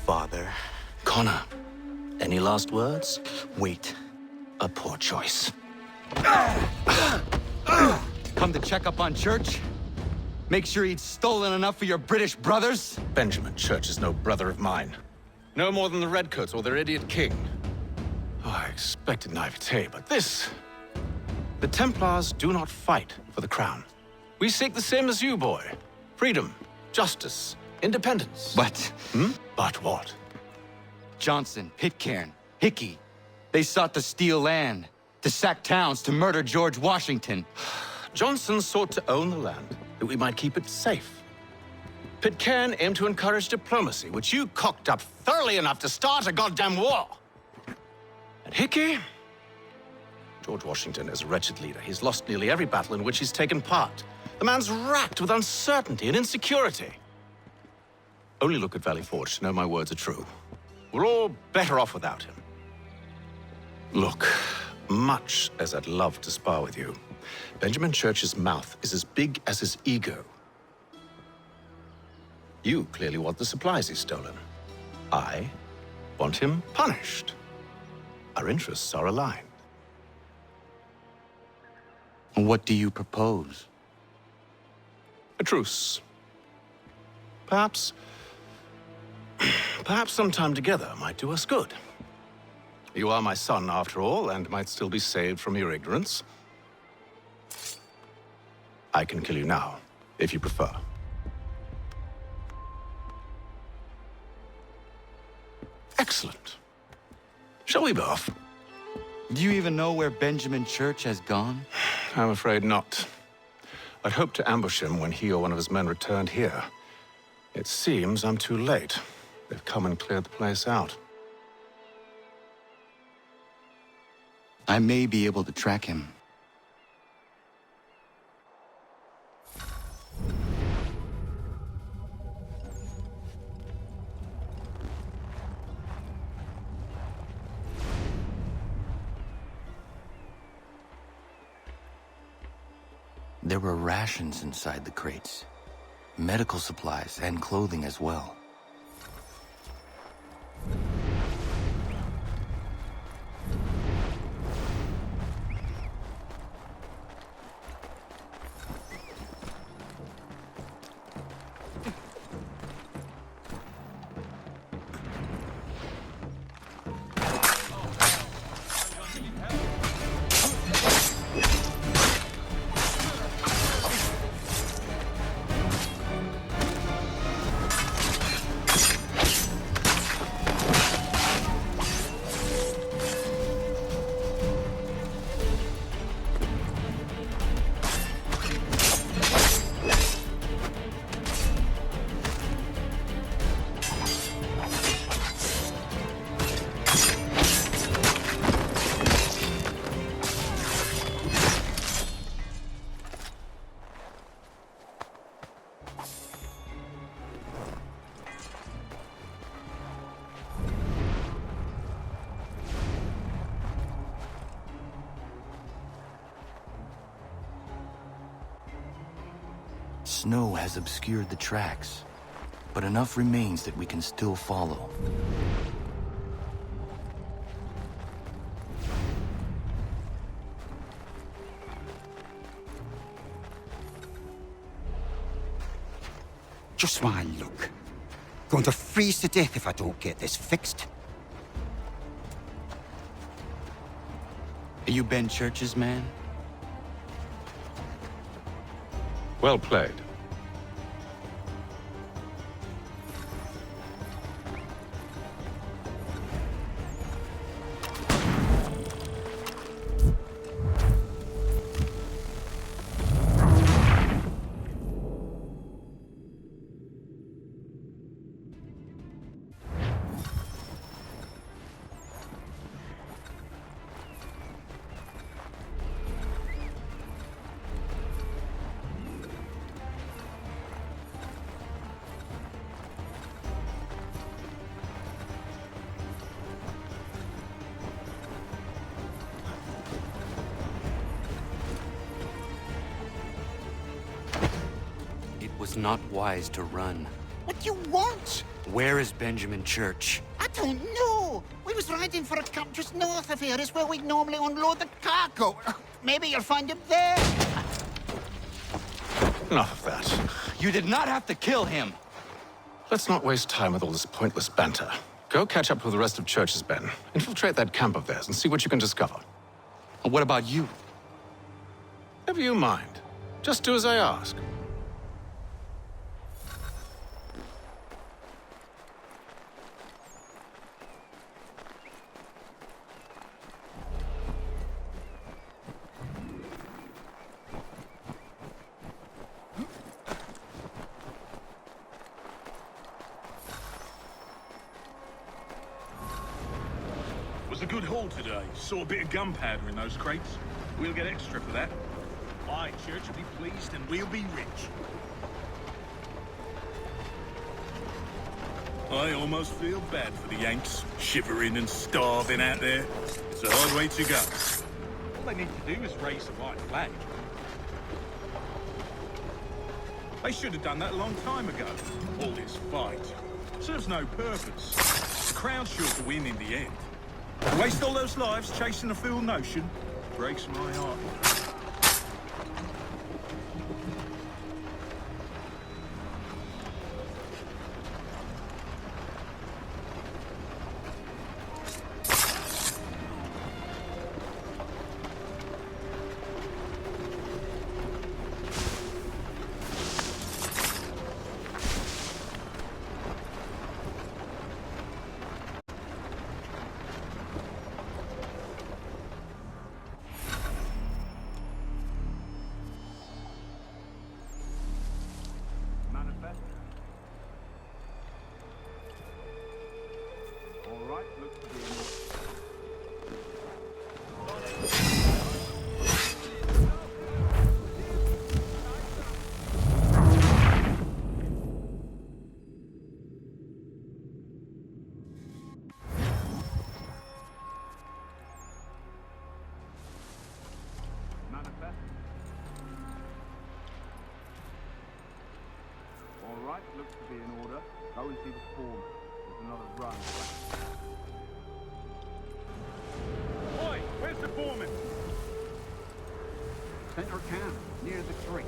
Father. Connor, any last words? Wait. A poor choice. Come to check up on Church? Make sure he'd stolen enough for your British brothers? Benjamin Church is no brother of mine. No more than the Redcoats or their idiot king. Oh, I expected naivete, but this... The Templars do not fight for the crown. We seek the same as you, boy. Freedom, justice, independence. But... But what? Johnson, Pitcairn, Hickey. They sought to steal land, to sack towns, to murder George Washington. Johnson sought to own the land, that we might keep it safe. Pitcairn aimed to encourage diplomacy, which you cocked up thoroughly enough to start a goddamn war. And Hickey? George Washington is a wretched leader. He's lost nearly every battle in which he's taken part. The man's racked with uncertainty and insecurity. Only look at Valley Forge to know my words are true. We're all better off without him. Look, much as I'd love to spar with you, Benjamin Church's mouth is as big as his ego. You clearly want the supplies he's stolen. I want him punished. Our interests are aligned. What do you propose? A truce. Perhaps some time together might do us good. You are my son, after all, and might still be saved from your ignorance. I can kill you now, if you prefer. Excellent. Shall we be off? Do you even know where Benjamin Church has gone? I'm afraid not. I'd hoped to ambush him when he or one of his men returned here. It seems I'm too late. They've come and cleared the place out. I may be able to track him. There were rations inside the crates. Medical supplies and clothing as well. Snow has obscured the tracks, but enough remains that we can still follow. Just one look. Going to freeze to death if I don't get this fixed. Are you Ben Church's man? Well played. It was not wise to run. What do you want? Where is Benjamin Church? I don't know. We was riding for a camp just north of here. Is where we'd normally unload the cargo. Maybe you'll find him there. Enough of that. You did not have to kill him. Let's not waste time with all this pointless banter. Go catch up with the rest of Church's men. Infiltrate that camp of theirs and see what you can discover. And what about you? Never you mind. Just do as I ask. Was a good haul today. Saw a bit of gunpowder in those crates. We'll get extra for that. Aye, Church will be pleased and we'll be rich. I almost feel bad for the Yanks, shivering and starving out there. It's a hard way to go. All they need to do is raise the white flag. They should have done that a long time ago. All this fight serves no purpose. The Crown's sure to win in the end. Waste all those lives chasing a fool notion breaks my heart. All right, looks to be in order. Go and see the foreman. There's another run. Oi, where's the foreman? Center camp, near the creek.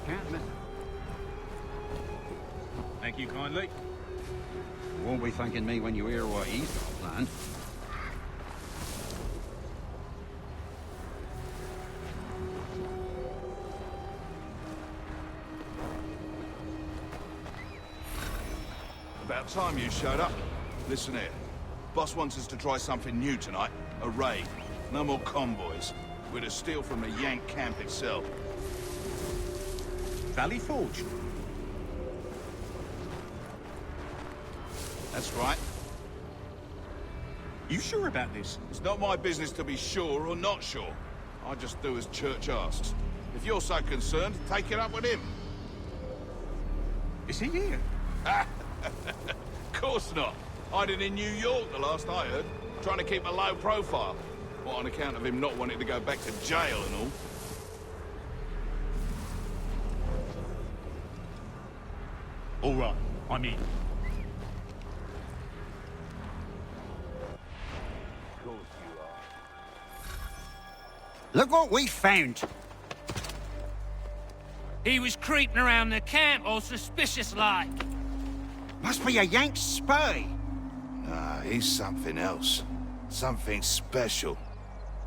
Can't miss it. Thank you kindly. You won't be thanking me when you hear what he's got planned. About time you showed up. Listen here. Boss wants us to try something new tonight. A raid. No more convoys. We're to steal from the Yank camp itself. Valley Forge? That's right. You sure about this? It's not my business to be sure or not sure. I just do as Church asks. If you're so concerned, take it up with him. Is he here? Of course not. Hiding in New York, the last I heard. Trying to keep a low profile. What, on account of him not wanting to go back to jail and all? All right, I'm in. Of course you are. Look what we found. He was creeping around the camp all suspicious-like. Must be a Yank spy. Nah, he's something else. Something special.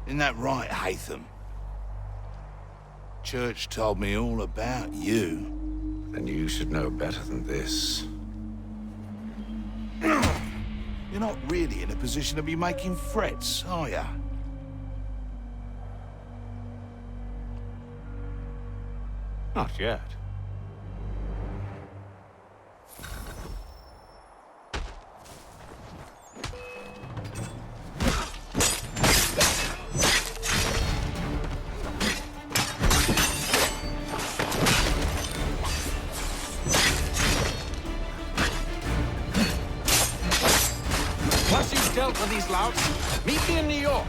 Isn't that right, Haytham? Church told me all about you. Then you should know better than this. You're not really in a position to be making threats, are ya? Not yet. Once you've dealt with these louts, meet me in New York.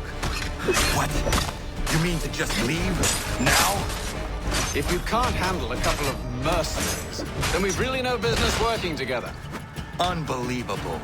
What? You mean to just leave? Now? If you can't handle a couple of mercenaries, then we've really no business working together. Unbelievable.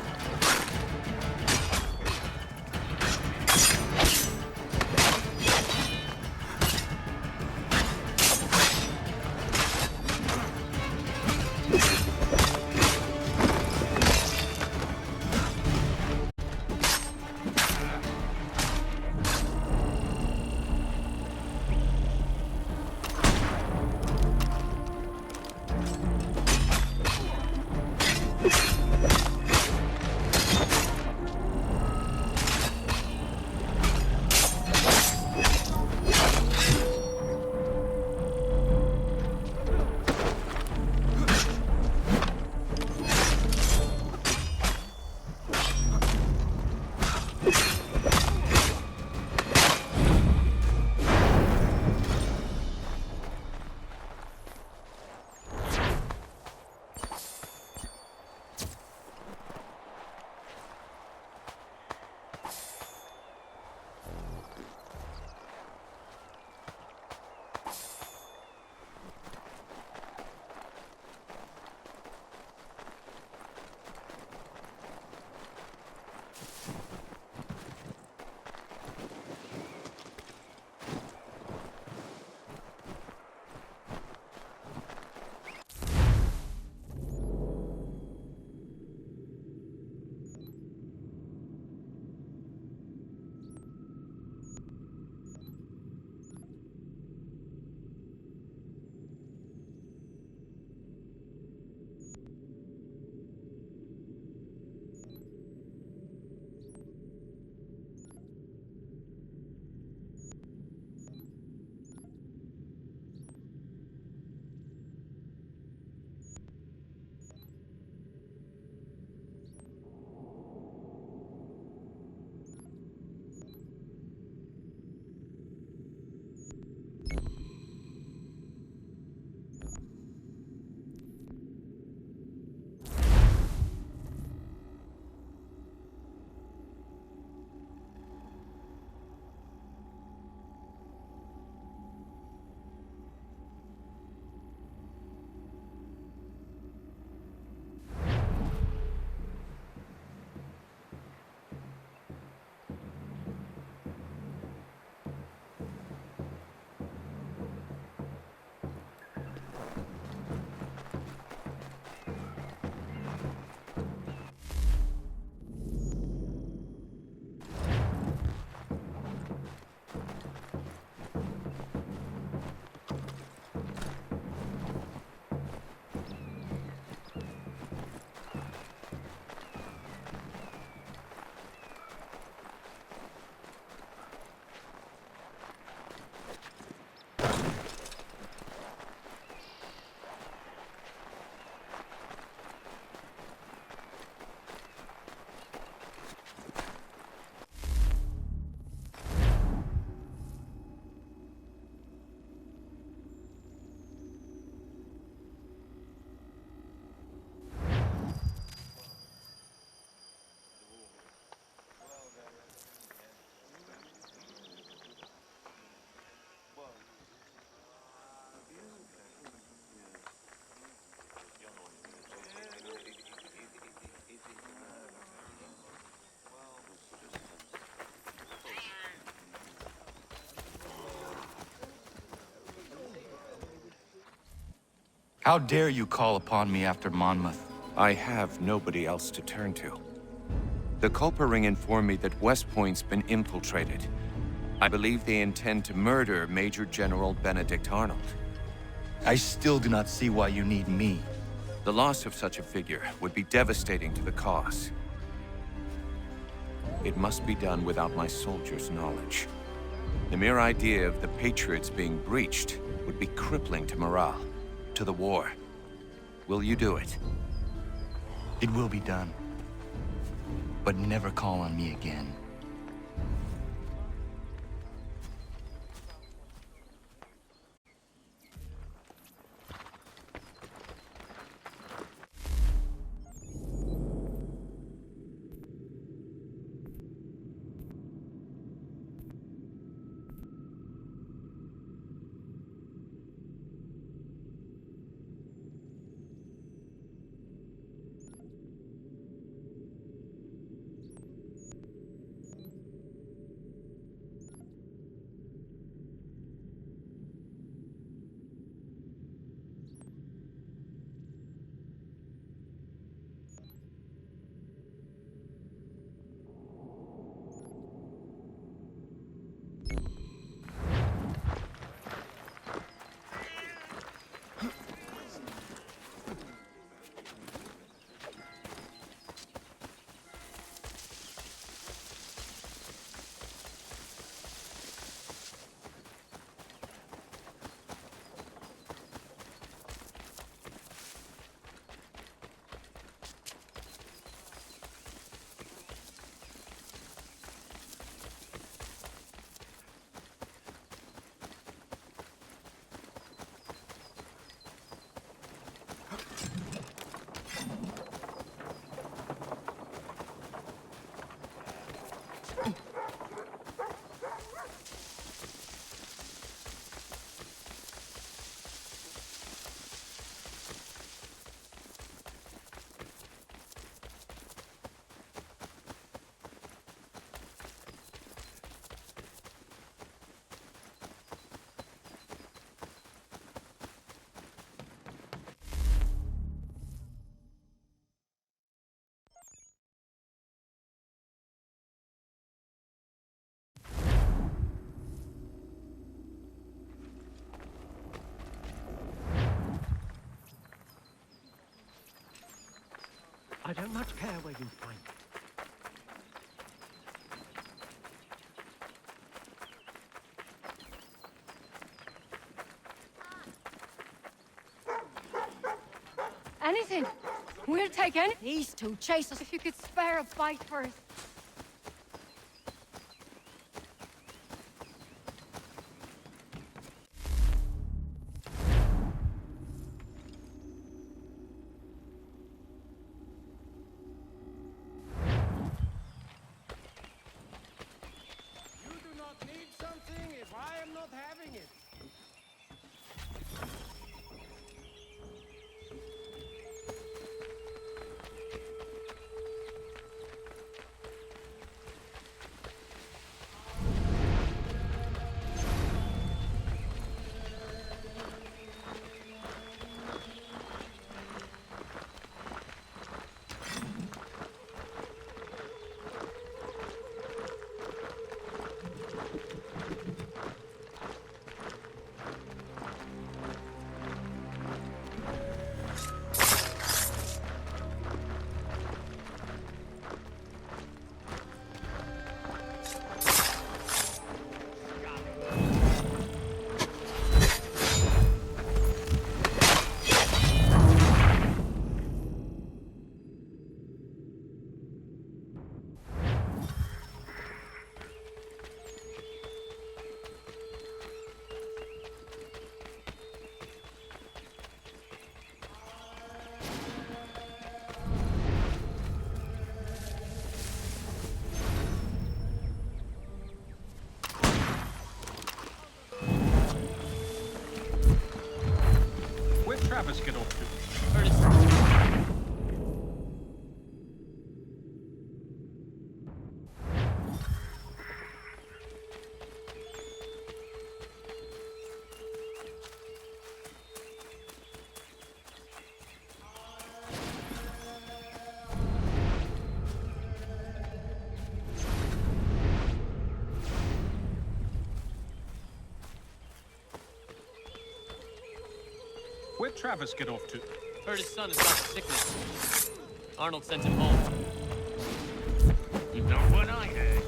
How dare you call upon me after Monmouth? I have nobody else to turn to. The Culper Ring informed me that West Point's been infiltrated. I believe they intend to murder Major General Benedict Arnold. I still do not see why you need me. The loss of such a figure would be devastating to the cause. It must be done without my soldiers' knowledge. The mere idea of the Patriots being breached would be crippling to morale, to the war. Will you do it? It will be done. But never call on me again. I don't much care where you find it. Anything? We'll take any. These two chase us. If you could spare a bite for us. You do not need something if I am not having it. Where'd Travis get off to? Where'd Travis get off to? Heard his son has got sickness. Arnold sent him home. Not what I heard.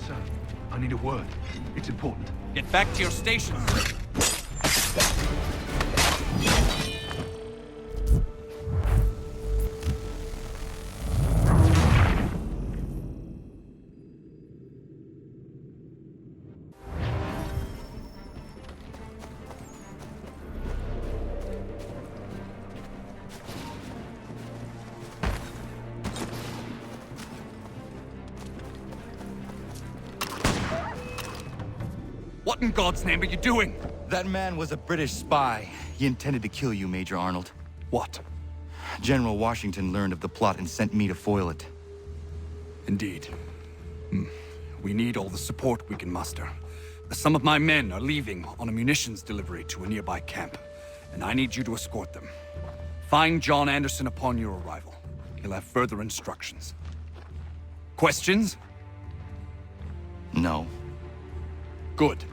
Sir, I need a word. It's important. Get back to your stations. What in God's name are you doing? That man was a British spy. He intended to kill you, Major Arnold. What? General Washington learned of the plot and sent me to foil it. Indeed. We need all the support we can muster. Some of my men are leaving on a munitions delivery to a nearby camp, and I need you to escort them. Find John Anderson upon your arrival. He'll have further instructions. Questions? No. Good.